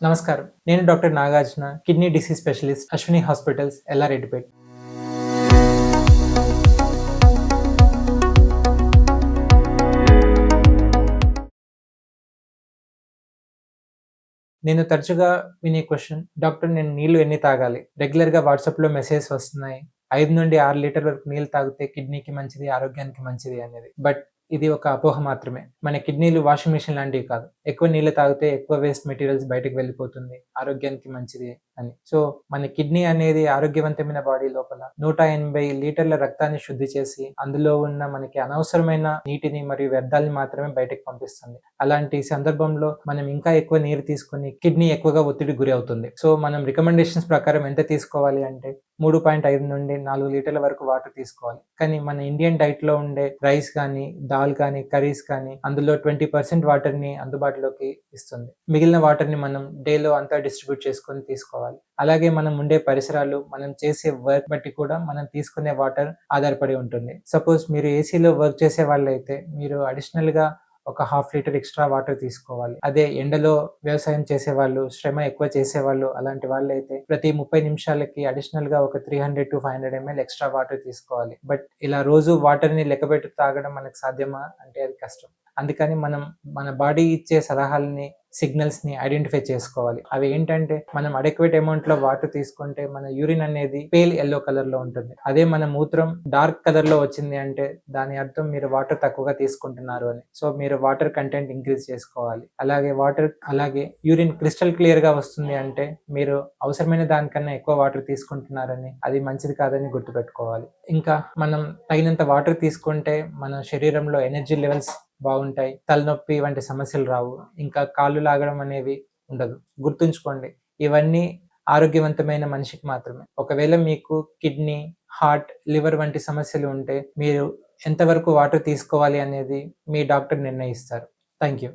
నమస్కారం. నేను doctor Nagarjuna, kidney disease specialist, Ashwini hospitals, Yellareddypet. నేను తరచుగా వినే క్వెషన్, డాక్టర్ నేను నీళ్లు ఎన్ని తాగాలి? రెగ్యులర్‌గా వాట్సాప్‌లో మెసేజెస్ వస్తున్నాయి. 5-6 లీటర్ల వరకు నీళ్ళు తాగితే కిడ్నీకి మంచిది, ఆరోగ్యానికి మంచిది అనేది. బట్ ఇది ఒక అపోహ మాత్రమే. మన కిడ్నీలు వాషింగ్ మెషిన్ లాంటివి కాదు. ఎక్కువ నీళ్ళు తాగితే ఎక్కువ వేస్ట్ మెటీరియల్స్ బయటకు వెళ్ళిపోతుంది. ఆరోగ్యానికి మంచిది అని. సో, మన కిడ్నీ అనేది ఆరోగ్యవంతమైన బాడీ లోపల 180 లీటర్ల రక్తాన్ని శుద్ధి చేసి, అందులో ఉన్న మనకి అనవసరమైన నీటిని మరియు వ్యర్థాలని మాత్రమే బయటకు పంపిస్తుంది. అలాంటి సందర్భంలో మనం ఇంకా ఎక్కువ నీరు తీసుకొని కిడ్నీ ఎక్కువగా ఒత్తిడికి గురి అవుతుంది. సో, మనం రికమెండేషన్స్ ప్రకారం ఎంత తీసుకోవాలి అంటే 3.5-4 లీటర్ల వరకు వాటర్ తీసుకోవాలి. కానీ మన ఇండియన్ డైట్‌లో ఉండే రైస్ గానీ, దాల్ కానీ, కర్రీస్ కానీ అందులో 20% వాటర్‌ని అందుబాటులోకి ఇస్తుంది. మిగిలిన వాటర్‌ని మనం డేలో అంతా డిస్ట్రిబ్యూట్ చేసుకొని తీసుకోవాలి. అలాగే మనం ఉండే పరిసరాలు, మనం చేసే వర్క్ బట్టి కూడా మనం తీసుకునే వాటర్ ఆధారపడి ఉంటుంది. సపోజ్ మీరు ఏసీలో వర్క్ చేసే వాళ్ళైతే మీరు అడిషనల్‌గా ఒక హాఫ్ లీటర్ ఎక్స్‌ట్రా వాటర్ తీసుకోవాలి. అదే ఎండలో వ్యవసాయం చేసేవాళ్ళు, శ్రమ ఎక్కువ చేసేవాళ్ళు అలాంటి వాళ్ళైతే ప్రతి 30 నిమిషాలకి అడిషనల్‌గా ఒక 300-500 ఎంఎల్ ఎక్స్‌ట్రా వాటర్ తీసుకోవాలి. బట్ ఇలా రోజు వాటర్‌ని లెక్కపెట్టి తాగడం మనకు సాధ్యమా అంటే అది కష్టం. అందుకని మనం మన బాడీ ఇచ్చే సలహాలని, సిగ్నల్స్‌ని ఐడెంటిఫై చేసుకోవాలి. అవి ఏంటంటే మనం అడెక్వేట్ అమౌంట్‌లో వాటర్ తీసుకుంటే మన యూరిన్ అనేది పేల్ యెల్లో కలర్‌లో ఉంటుంది. అదే మన మూత్రం డార్క్ కలర్‌లో వచ్చింది అంటే దాని అర్థం మీరు వాటర్ తక్కువగా తీసుకుంటున్నారు అని. సో, మీరు వాటర్ కంటెంట్ ఇంక్రీజ్ చేసుకోవాలి. అలాగే యూరిన్ క్రిస్టల్ క్లియర్‌గా వస్తుంది అంటే మీరు అవసరమైన దానికన్నా ఎక్కువ వాటర్ తీసుకుంటున్నారని, అది మంచిది కాదని గుర్తుపెట్టుకోవాలి. ఇంకా మనం తగినంత వాటర్ తీసుకుంటే మన శరీరంలో ఎనర్జీ లెవెల్స్ బాగుంటాయి. తలనొప్పి వంటి సమస్యలు రావు. ఇంకా కాళ్ళు లాగడం అనేవి ఉండదు. గుర్తుంచుకోండి, ఇవన్నీ ఆరోగ్యవంతమైన మనిషికి మాత్రమే. ఒకవేళ మీకు కిడ్నీ, హార్ట్, లివర్ వంటి సమస్యలు ఉంటే మీరు ఎంతవరకు వాటర్ తీసుకోవాలి అనేది మీ డాక్టర్ నిర్ణయిస్తారు. Thank you.